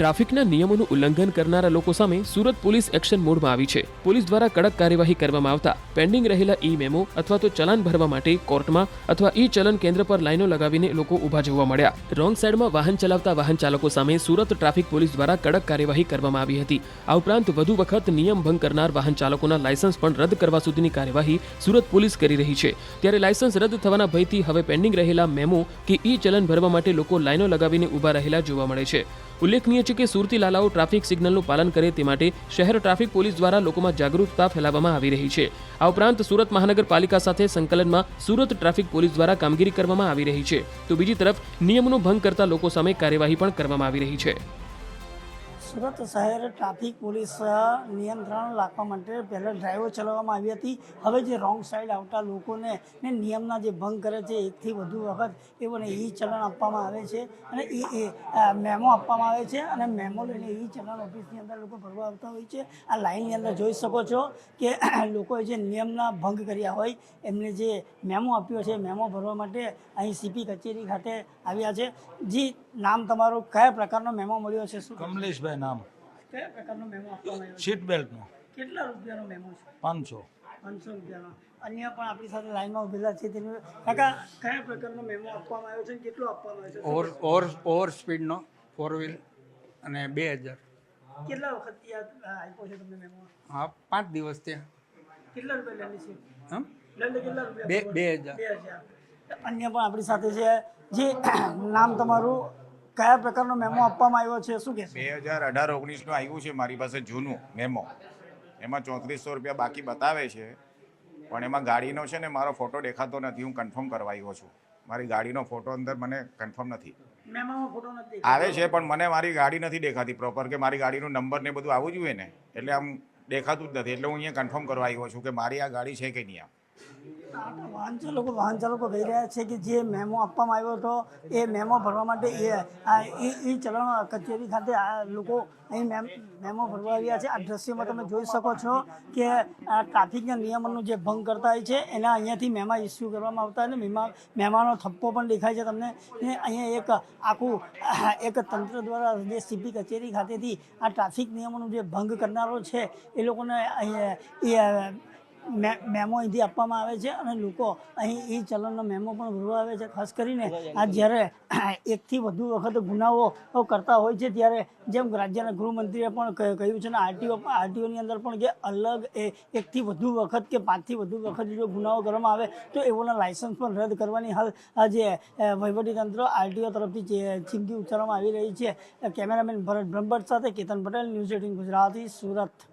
ટ્રાફિકના નિયમોનું ઉલ્લંઘન કરનારા લોકો સામે સુરત પોલીસ એક્શન મોડમાં આવી છે। પોલીસ દ્વારા કડક કાર્યવાહી કરવામાં આવતા પેન્ડિંગ રહેલા ઈ મેમો અથવા તો ચલાન ભરવા માટે કોર્ટમાં અથવા ઈ ચલન કેન્દ્ર પર લાઈનો લગાવીને લોકો ઊભા જોવા મળ્યા। રોંગ સાઈડમાં વાહન ચલાવતા વાહન ચાલકો સામે સુરત ટ્રાફિક પોલીસ દ્વારા કડક કાર્યવાહી કરવામાં આવી હતી। આ ઉપરાંત વધુ વખત નિયમ ભંગ કરનાર વાહન ચાલકોના લાયસન્સ પણ રદ કરવા સુધીની કાર્યવાહી સુરત પોલીસ કરી રહી છે। ત્યારે લાયસન્સ રદ થવાના ભયથી હવે પેન્ડિંગ રહેલા મેમો કે ઈ ચલન ભરવા માટે લોકો લાઈનો લગાવીને ઊભા રહેલા જોવા મળે છે। ઉલ્લેખનીય છે કે સુરતી લાલાઓ ટ્રાફિક સિગ્નલનું પાલન કરે તે માટે શહેર ટ્રાફિક પોલીસ દ્વારા લોકોમાં જાગૃતતા ફેલાવવામાં આવી રહી છે। આ ઉપરાંત સુરત મહાનગરપાલિકા સાથે સંકલનમાં સુરત ટ્રાફિક પોલીસ દ્વારા કામગીરી કરવામાં આવી રહી છે, તો બીજી તરફ નિયમનો ભંગ કરતા લોકો સામે કાર્યવાહી પણ કરવામાં આવી રહી છે। સુરત શહેર ટ્રાફિક પોલીસ નિયંત્રણ રાખવા માટે પહેલાં ડ્રાઈવો ચલાવવામાં આવી હતી। હવે જે રોંગ સાઈડ આવતા લોકોને નિયમના જે ભંગ કરે છે એકથી વધુ વખત એઓને ઈ ચલણ આપવામાં આવે છે અને એ મેમો આપવામાં આવે છે અને મેમો લઈને ઈ ચલણ ઓફિસની અંદર લોકો ભરવા આવતા હોય છે। આ લાઇનની અંદર જોઈ શકો છો કે લોકોએ જે નિયમના ભંગ કર્યા હોય એમને જે મેમો આપ્યો છે મેમો ભરવા માટે અહીં સીપી કચેરી ખાતે આવ્યા છે। જી, નામ તમારું, કયા પ્રકારનો મેમો મળ્યો છે? શું કમલેશભાઈ નામ? કયા પ્રકારનો મેમો આપવામાં આવ્યો છે? સીટ બેલ્ટનો કેટલા રૂપિયાનો મેમો છે? 500 રૂપિયાનો। અન્ય પણ આપણી સાથે લાઈનમાં ઉભેલા છે તેનું કાકા, કયા પ્રકારનો મેમો આપવામાં આવ્યો છે અને કેટલો આપવામાં આવ્યો છે? ઓવર સ્પીડનો 4 વ્હીલ અને 2000। કેટલા વખત યાદ આપ્યો છે તમને મેમો? હા, 5 દિવસ ત્યાં। કેટલા રૂપિયા દંડ છે? હમ દંડ કેટલા રૂપિયા? 2000। અન્ય પણ આપણી સાથે છે। જે નામ તમારું, કયા પ્રકારનો મેમો આપવામાં આવ્યો છે? શું કહેશો? 2018-19નું આવ્યું છે મારી પાસે જૂનું મેમો। એમાં 3400 રૂપિયા બાકી બતાવે છે, પણ એમાં ગાડીનો છે ને મારો ફોટો દેખાતો નથી। હું કન્ફર્મ કરવા આવ્યો છું, મારી ગાડીનો ફોટો અંદર મને કન્ફર્મ નથી મેમોમાં ફોટો નથી આવે છે, પણ મને મારી ગાડી નથી દેખાતી પ્રોપર, કે મારી ગાડીનો નંબર ને બધું આવવું જોઈએ ને, એટલે આમ દેખાતું જ નથી। એટલે હું અહીંયા કન્ફર્મ કરવા આવ્યો છું કે મારી આ ગાડી છે કે નહીં। વાહન ચાલકો કહી રહ્યા છે કે જે મેમો આપવામાં આવ્યો હતો એ મેમો ભરવા માટે એ ચલણ કચેરી ખાતે આ લોકો અહીં મેમો ભરવા આવ્યા છે। આ દ્રશ્યમાં તમે જોઈ શકો છો કે આ ટ્રાફિકના નિયમોનો જે ભંગ કરતા હોય છે એના અહીંયાથી મેમા ઇસ્યુ કરવામાં આવતા હોય ને મેમાનો થપ્પો પણ દેખાય છે તમને। ને અહીંયા એક તંત્ર દ્વારા જે સીપી કચેરી ખાતેથી આ ટ્રાફિક નિયમોનો જે ભંગ કરનારો છે એ લોકોને અહીંયા મેમો અહીંથી આપવામાં આવે છે અને લોકો અહીં ઈ ચલણનો મેમો પણ ભરવા આવે છે। ખાસ કરીને આ જ્યારે એકથી વધુ વખત ગુનાઓ કરતા હોય છે ત્યારે જેમ રાજ્યના ગૃહમંત્રીએ પણ કહ્યું છે ને આરટીઓની અંદર પણ કે અલગ એકથી વધુ વખત કે 5થી વધુ વખત જો ગુનાઓ કરવામાં આવે તો એઓના લાયસન્સ પણ રદ કરવાની હાલ જે વહીવટીતંત્ર આરટીઓ તરફથી ચીમકી ઉચ્ચારવામાં આવી રહી છે। કેમેરામેન ભરત બ્રહ્મભટ્ટ સાથે કેતન પટેલ, ન્યૂઝ 18 ગુજરાતી, સુરત।